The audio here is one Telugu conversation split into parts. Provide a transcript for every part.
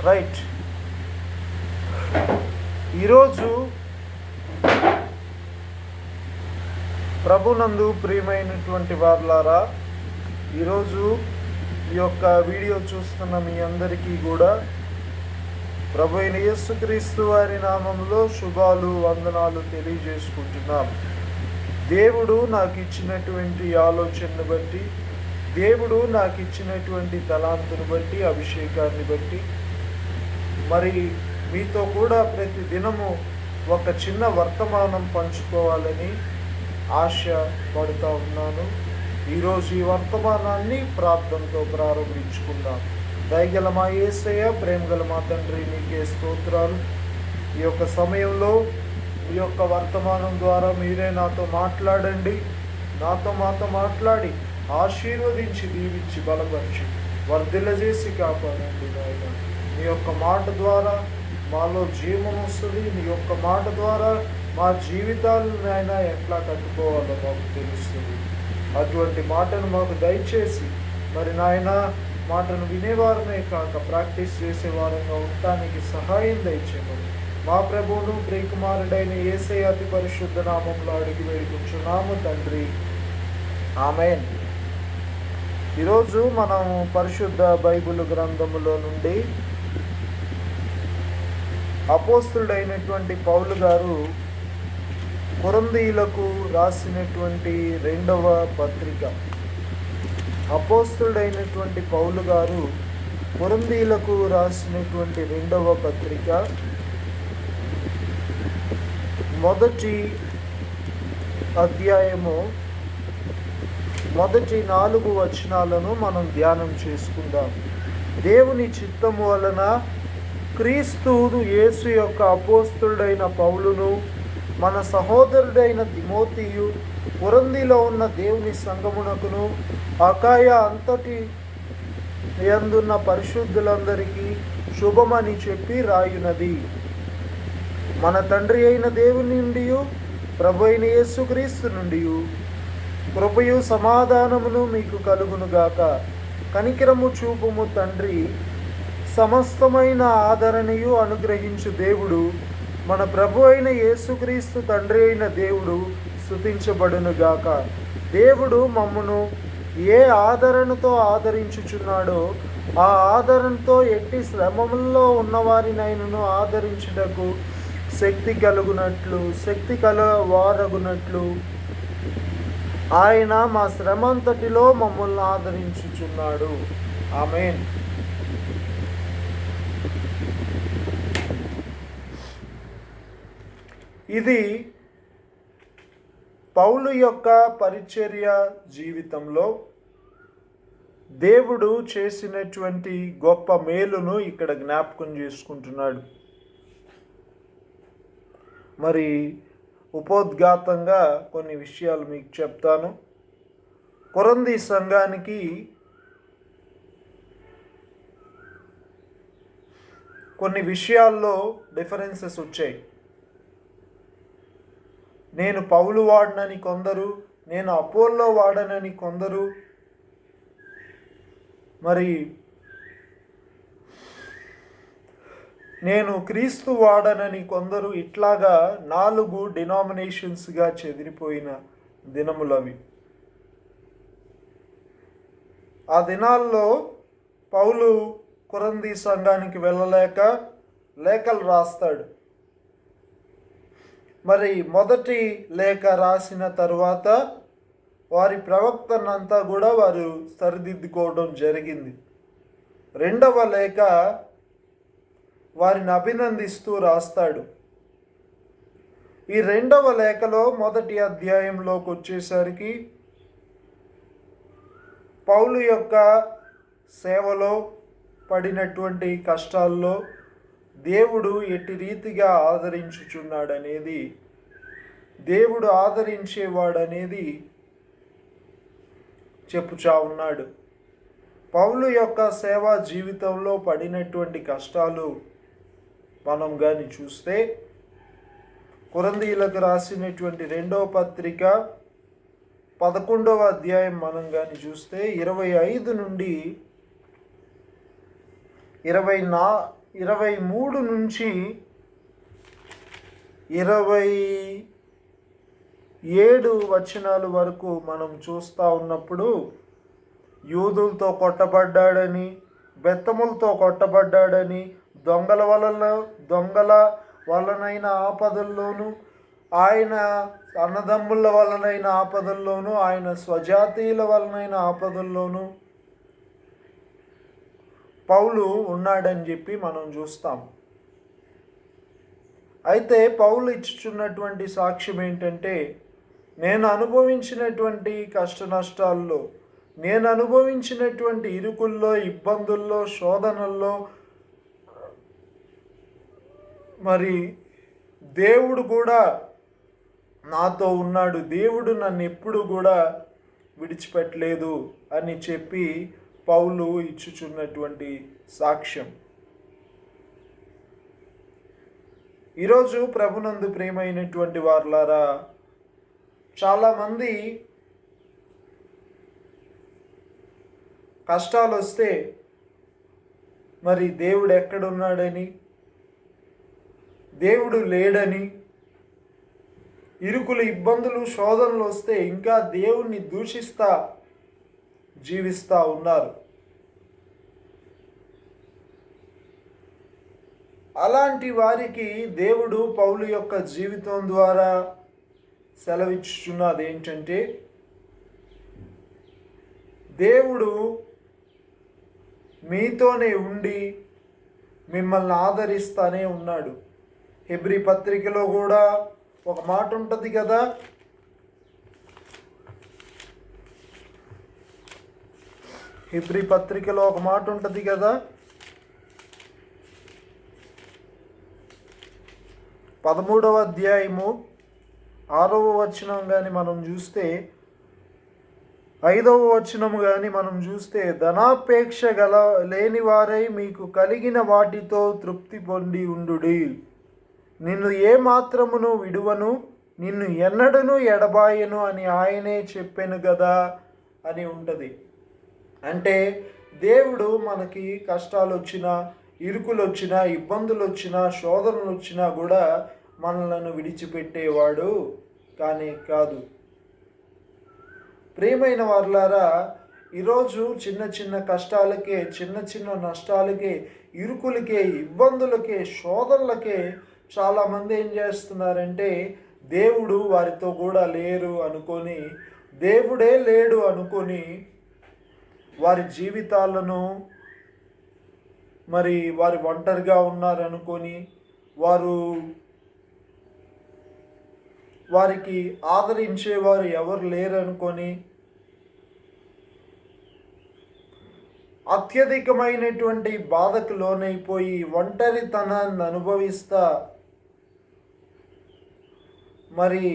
రైట్. ఈరోజు ప్రభునందు ప్రియమైనటువంటి వారులారా, ఈరోజు ఈ యొక్క వీడియో చూస్తున్న మీ అందరికీ కూడా ప్రభు అయిన యేసుక్రీస్తు వారి నామంలో శుభాలు, వందనాలు తెలియజేసుకుంటున్నాం. దేవుడు నాకు ఇచ్చినటువంటి ఆలోచనను బట్టి, దేవుడు నాకు ఇచ్చినటువంటి తలాంతును బట్టి, అభిషేకాన్ని బట్టి మరి మీతో కూడా ప్రతి దినము ఒక చిన్న వర్తమానం పంచుకోవాలని ఆశ పడుతూ ఉన్నాను. ఈరోజు ఈ వర్తమానాన్ని ప్రార్థనతో ప్రారంభించుకుందాం. దయగల మా యేసయ్య, ప్రేమగల మా తండ్రి, నీకే స్తోత్రాలు. ఈ యొక్క సమయంలో ఈ యొక్క వర్తమానం ద్వారా మీరే నాతో మాట్లాడండి. మాతో మాట్లాడి ఆశీర్వదించి, దీవించి, బలపరిచి, వర్ధిల్లజేసి కాపాడండి నాయన. మీ యొక్క మాట ద్వారా మాలో జీవం వస్తుంది. మీ యొక్క మాట ద్వారా మా జీవితాలను నాయన ఎట్లా కట్టుకోవాలో మాకు తెలుస్తుంది. అటువంటి మాటను మాకు దయచేసి మరి నాయన మాటను వినేవారమే కాక ప్రాక్టీస్ చేసేవారంగా ఉండటానికి సహాయం దయచేయమని మా ప్రభువును ప్రియకుమారుడైన యేసయ్య అతి పరిశుద్ధ నామంలో అడిగి వేడుకుంటున్నాము తండ్రి, ఆమేన్. ఈరోజు మనం పరిశుద్ధ బైబిల్ గ్రంథములో నుండి అపోస్తలుడైనటువంటి పౌలు గారు కొరింథీయులకు రాసినటువంటి 2వ పత్రిక. అపోస్తలుడైనటువంటి పౌలు గారు కొరింథీయులకు రాసినటువంటి 2వ పత్రిక మొదటి అధ్యాయము మొదటి 4 వచనాలను మనం ధ్యానం చేసుకుందాం. దేవుని చిత్తము వలన క్రీస్తు యేసు యొక్క అపోస్తలుడైన పౌలును, మన సహోదరుడైన తిమోతియు, కొరింథీలో ఉన్న దేవుని సంఘమునకును, అకాయ అంతటి యందున్న పరిశుద్ధులందరికీ శుభమని చెప్పి రాయునది. మన తండ్రి అయిన దేవుని నుండి, ప్రభు అయిన యేసుక్రీస్తు నుండి కృపయు సమాధానమును మీకు కలుగునుగాక. కనికరము చూపుము తండ్రి, సమస్తమైన ఆదరణయు అనుగ్రహించు దేవుడు, మన ప్రభు అయిన యేసుక్రీస్తు తండ్రి అయిన దేవుడు స్తుతించబడునుగాక. దేవుడు మమ్మను ఏ ఆదరణతో ఆదరించుచున్నాడో ఆ ఆదరణతో ఎట్టి శ్రమముల్లో ఉన్నవారినైనను ఆదరించుటకు శక్తి కలవారగునట్లు ఆయన మా శ్రమంతటిలో మమ్మల్ని ఆదరించుచున్నాడు. ఆమేన్. ఇది పౌలు యొక్క పరిచర్య జీవితంలో దేవుడు చేసినటువంటి గొప్ప మేలును ఇక్కడ జ్ఞాపకం చేసుకుంటున్నాడు. మరి ఉపోద్ఘాతంగా కొన్ని విషయాలు మీకు చెప్తాను. కొరింథీ సంఘానికి కొన్ని విషయాల్లో డిఫరెన్సెస్ వచ్చాయి. నేను పౌలు వాడనని కొందరు, నేను అపోల్లో వాడనని కొందరు, మరి నేను క్రీస్తు వాడనని కొందరు, ఇట్లాగా 4 డినామినేషన్స్గా చెదిరిపోయిన దినములవి. ఆ దినాల్లో పౌలు కొరింథీ సంఘానికి వెళ్ళలేక లేఖలు రాస్తాడు. మరి మొదటి లేఖ రాసిన తరువాత వారి ప్రవక్తనంతా కూడా వారు సరిదిద్దుకోవడం జరిగింది. 2వ లేఖ వారిని అభినందిస్తూ రాస్తాడు. ఈ 2వ లేఖలో మొదటి అధ్యాయంలోకి వచ్చేసరికి పౌలు యొక్క సేవలో పడినటువంటి కష్టాల్లో దేవుడు ఎట్టి రీతిగా ఆదరించుచున్నాడనేది, దేవుడు ఆదరించేవాడనేది చెప్పుచా ఉన్నాడు. పౌలు యొక్క సేవా జీవితంలో పడినటువంటి కష్టాలు మనం కానీ చూస్తే కొరింథీయులకు రాసినటువంటి 2వ పత్రిక 11వ అధ్యాయం మనం కానీ చూస్తే 25 నుండి 23 నుంచి 27 వచనాల వరకు మనం చూస్తూ ఉన్నప్పుడు యూదులతో కొట్టబడ్డాడని, బెత్తములతో కొట్టబడ్డాడని, దొంగల వలనైన ఆపదల్లోనూ, ఆయన అన్నదమ్ముల వలనైన ఆపదల్లోనూ, ఆయన స్వజాతీయుల వలనైన ఆపదల్లోనూ పౌలు ఉన్నాడని చెప్పి మనం చూస్తాం. అయితే పౌలు ఇచ్చుచున్నటువంటి సాక్ష్యం ఏంటంటే, నేను అనుభవించినటువంటి కష్ట నష్టాల్లో, నేను అనుభవించినటువంటి ఇరుకుల్లో, ఇబ్బందుల్లో, శోధనల్లో మరి దేవుడు కూడా నాతో ఉన్నాడు, దేవుడు నన్ను ఎప్పుడు కూడా విడిచిపెట్టలేదు అని చెప్పి పౌలు ఇచ్చుచున్నటువంటి సాక్ష్యం. ఈరోజు ప్రభునందు ప్రియమైనటువంటి వారులారా, చాలామంది కష్టాలు వస్తే మరి దేవుడు ఎక్కడున్నాడని, దేవుడు లేడని, ఇరుకులు, ఇబ్బందులు, శోధనలు వస్తే ఇంకా దేవుణ్ణి దూషిస్తా జీవిస్తూ ఉన్నారు. అలాంటి వారికి దేవుడు పౌలు యొక్క జీవితం ద్వారా సెలవిచ్చుచున్నది ఏంటంటే, దేవుడు మీతోనే ఉండి మిమ్మల్ని ఆదరిస్తానే ఉన్నాడు. హెబ్రీ పత్రికలో కూడా ఒక మాట ఉంటుంది కదా, హెబ్రీ పత్రికలో ఒక మాట ఉంటుంది కదా, 13వ అధ్యాయము 6వ వచనం కానీ మనం చూస్తే, 5వ వచనం కానీ మనం చూస్తే, ధనాపేక్ష లేని వారై మీకు కలిగిన వాటితో తృప్తి పొంది ఉండుడి, నిన్ను ఏమాత్రమును విడువను, నిన్ను ఎన్నడను ఎడబాయను అని ఆయనే చెప్పాను కదా అని ఉంటుంది. అంటే దేవుడు మనకి కష్టాలు వచ్చినా, ఇరుకులు వచ్చినా, ఇబ్బందులు వచ్చినా, శోధనలు వచ్చినా కూడా మనలను విడిచిపెట్టేవాడు కానీ కాదు. ప్రియమైన వారులారా, ఈరోజు చిన్న చిన్న కష్టాలకే, చిన్న చిన్న నష్టాలకే, ఇరుకులకే, ఇబ్బందులకే, శోధనలకే చాలామంది ఏం చేస్తున్నారంటే, దేవుడు వారితో కూడా లేరు అనుకొని, దేవుడే లేడు అనుకొని వారి జీవితాలను మరి వారు ఒంటరిగా ఉన్నారనుకొని, వారికి ఆదరించేవారు ఎవరు లేరనుకొని అత్యధికమైనటువంటి బాధకు లోనైపోయి ఒంటరితనాన్ని అనుభవిస్తా మరి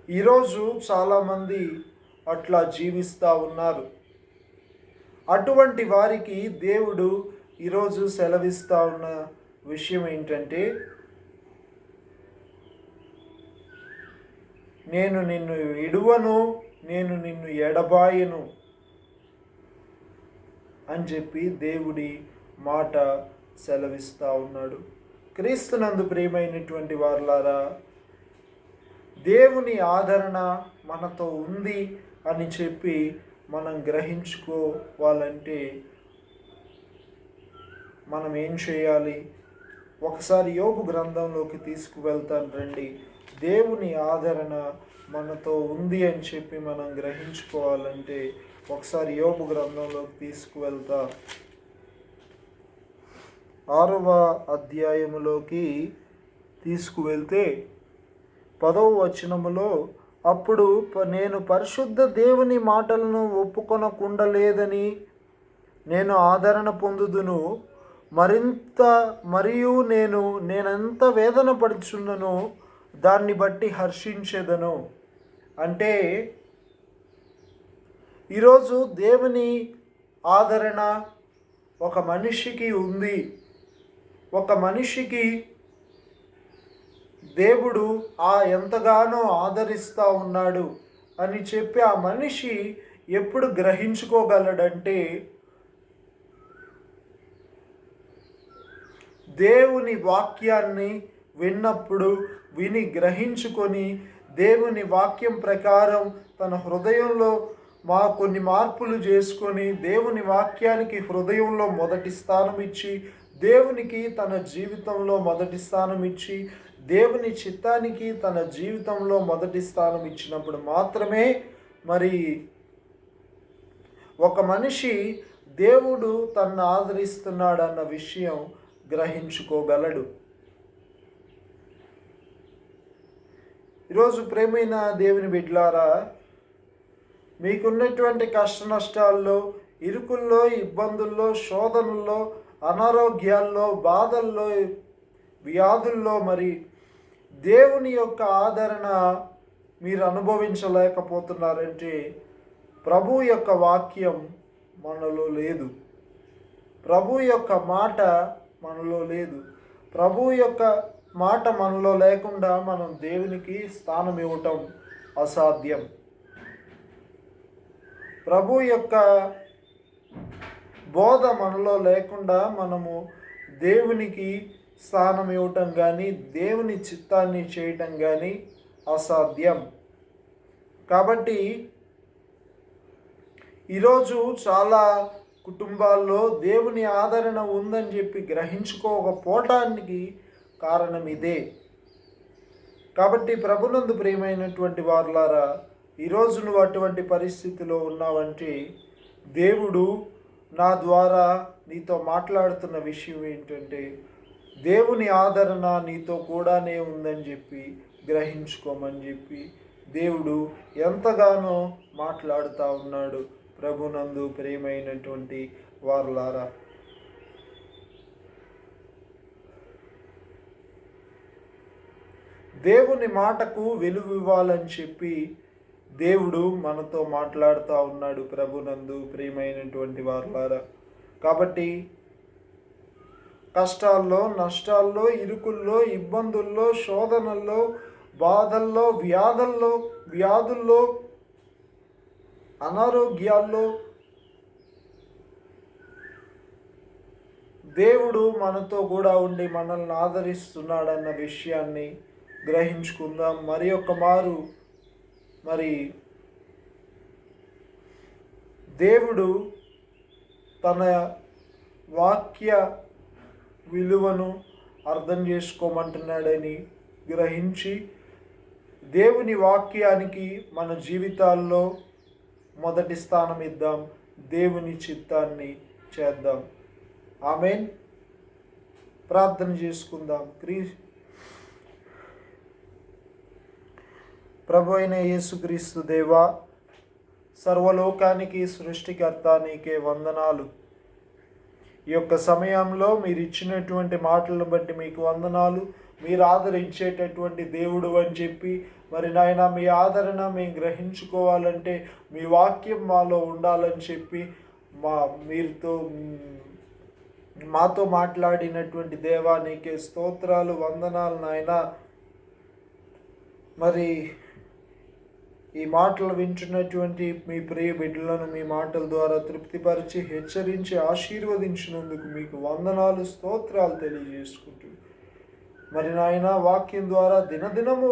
ఈరోజు చాలామంది అట్లా జీవిస్తూ ఉన్నారు. అటువంటి వారికి దేవుడు ఈరోజు సెలవిస్తూ ఉన్న విషయం ఏంటంటే, నేను నిన్ను విడువను, నేను నిన్ను ఎడబాయను అని చెప్పి దేవుడి మాట సెలవిస్తూ ఉన్నాడు. క్రీస్తునందు ప్రియమైనటువంటి వారులారా, దేవుని ఆదరణ మనతో ఉంది అని చెప్పి మనం గ్రహించుకోవాలంటే మనం ఏం చేయాలి? ఒకసారి యోబు గ్రంథంలోకి తీసుకువెళ్తాను రండి. దేవుని ఆదరణ మనతో ఉంది అని చెప్పి మనం గ్రహించుకోవాలంటే ఒకసారి యోబు గ్రంథంలోకి తీసుకువెళ్తా 6వ అధ్యాయములోకి తీసుకువెళ్తే 10వ వచనములో, అప్పుడు నేను పరిశుద్ధ దేవుని మాటలను ఒప్పుకొనకుండలేదని నేను ఆదరణ పొందుదును, మరియు నేనెంత వేదన పడుచున్ననో దాన్ని బట్టి హర్షించెదను. అంటే ఈరోజు దేవుని ఆదరణ ఒక మనిషికి ఉంది. ఒక మనిషికి దేవుడు ఎంతగానో ఆదరిస్తూ ఉన్నాడు అని చెప్పి ఆ మనిషి ఎప్పుడు గ్రహించుకోగలడంటే, దేవుని వాక్యాన్ని విన్నప్పుడు విని గ్రహించుకొని దేవుని వాక్యం ప్రకారం తన హృదయంలో కొన్ని మార్పులు చేసుకొని దేవుని వాక్యానికి హృదయంలో మొదటి స్థానం ఇచ్చి, దేవునికి తన జీవితంలో మొదటి స్థానం ఇచ్చి, దేవుని చిత్తానికి తన జీవితంలో మొదటి స్థానం ఇచ్చినప్పుడు మాత్రమే మరి ఒక మనిషి దేవుడు తనను ఆదరిస్తున్నాడన్న విషయం గ్రహించుకోగలడు. ఈరోజు ప్రేమైన దేవుని బిడ్డలారా, మీకున్నటువంటి కష్ట నష్టాల్లో, ఇరుకుల్లో, ఇబ్బందుల్లో, శోధనల్లో, అనారోగ్యాల్లో, బాధల్లో, వ్యాధుల్లో మరి దేవుని యొక్క ఆదరణ మీరు అనుభవించలేకపోతున్నారంటే ప్రభు యొక్క వాక్యం మనలో లేదు, ప్రభు యొక్క మాట మనలో లేదు. ప్రభు యొక్క మాట మనలో లేకుండా మనం దేవునికి స్థానం ఇవ్వటం అసాధ్యం. ప్రభు యొక్క బోధ మనలో లేకుండా మనము దేవునికి స్థానం ఇవ్వటం కానీ దేవుని చిత్తాన్ని చేయటం కానీ అసాధ్యం. కాబట్టి ఈరోజు చాలా కుటుంబాల్లో దేవుని ఆదరణ ఉందని చెప్పి గ్రహించుకోకపోవటానికి కారణం ఇదే. కాబట్టి ప్రభునందు ప్రియమైనటువంటి వారులారా, ఈరోజు నువ్వు అటువంటి పరిస్థితిలో ఉన్నావంటే దేవుడు నా ద్వారా నీతో మాట్లాడుతున్న విషయం ఏంటంటే దేవుని ఆదరణ నీతో కూడానే ఉందని చెప్పి గ్రహించుకోమని చెప్పి దేవుడు ఎంతగానో మాట్లాడుతూ ఉన్నాడు. ప్రభునందు ప్రియమైనటువంటి వారులారా, దేవుని మాటకు విలువ ఇవ్వాలని చెప్పి దేవుడు మనతో మాట్లాడుతూ ఉన్నాడు. ప్రభునందు ప్రియమైనటువంటి వారులారా, కాబట్టి కష్టాల్లో, నష్టాల్లో, ఇరుకుల్లో, ఇబ్బందుల్లో, శోధనల్లో, బాధల్లో, వ్యాధుల్లో, అనారోగ్యాల్లో దేవుడు మనతో కూడా ఉండి మనల్ని ఆదరిస్తున్నాడన్న విషయాన్ని గ్రహించుకుందాం. మరి ఒక మారు మరి దేవుడు తన వాక్య విలువను అర్థం చేసుకోమంటున్నాడని గ్రహించి దేవుని వాక్యానికి మన జీవితాల్లో మొదటి స్థానం ఇద్దాం, దేవుని చిత్తాన్ని చేద్దాం. ఆమేన్. ప్రార్థన చేసుకుందాం. ప్రభు అయిన యేసుక్రీస్తు దేవా, సర్వలోకానికి సృష్టికర్త నీకే వందనాలు. ఈ యొక్క సమయంలో మీరు ఇచ్చినటువంటి మాటలను బట్టి మీకు వందనాలు. మీరు ఆదరించేటటువంటి దేవుడు అని చెప్పి మరి నాయన మీ ఆదరణ మేము గ్రహించుకోవాలంటే మీ వాక్యం మాలో ఉండాలని చెప్పి మాతో మాట్లాడినటువంటి దేవా నీకే స్తోత్రాలు, వందనాలు నాయన. మరి ఈ మాటలు వింటున్నటువంటి మీ ప్రియ బిడ్డలను మీ మాటల ద్వారా తృప్తిపరిచి హెచ్చరించి ఆశీర్వదించినందుకు మీకు వందనాలు, స్తోత్రాలు తెలియజేసుకుంటూ మరి నాయన వాక్యం ద్వారా దినదినము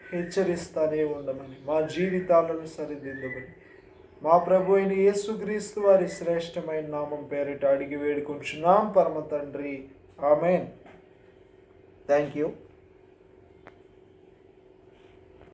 హెచ్చరిస్తానే ఉండమని, మా జీవితాలను సరిదిద్దమని మా ప్రభు అయిన యేసుక్రీస్తు వారి శ్రేష్టమైన నామం పేరిట అడిగి వేడుకుంటున్నాం పరమ తండ్రి. ఆమెన్. Thank you.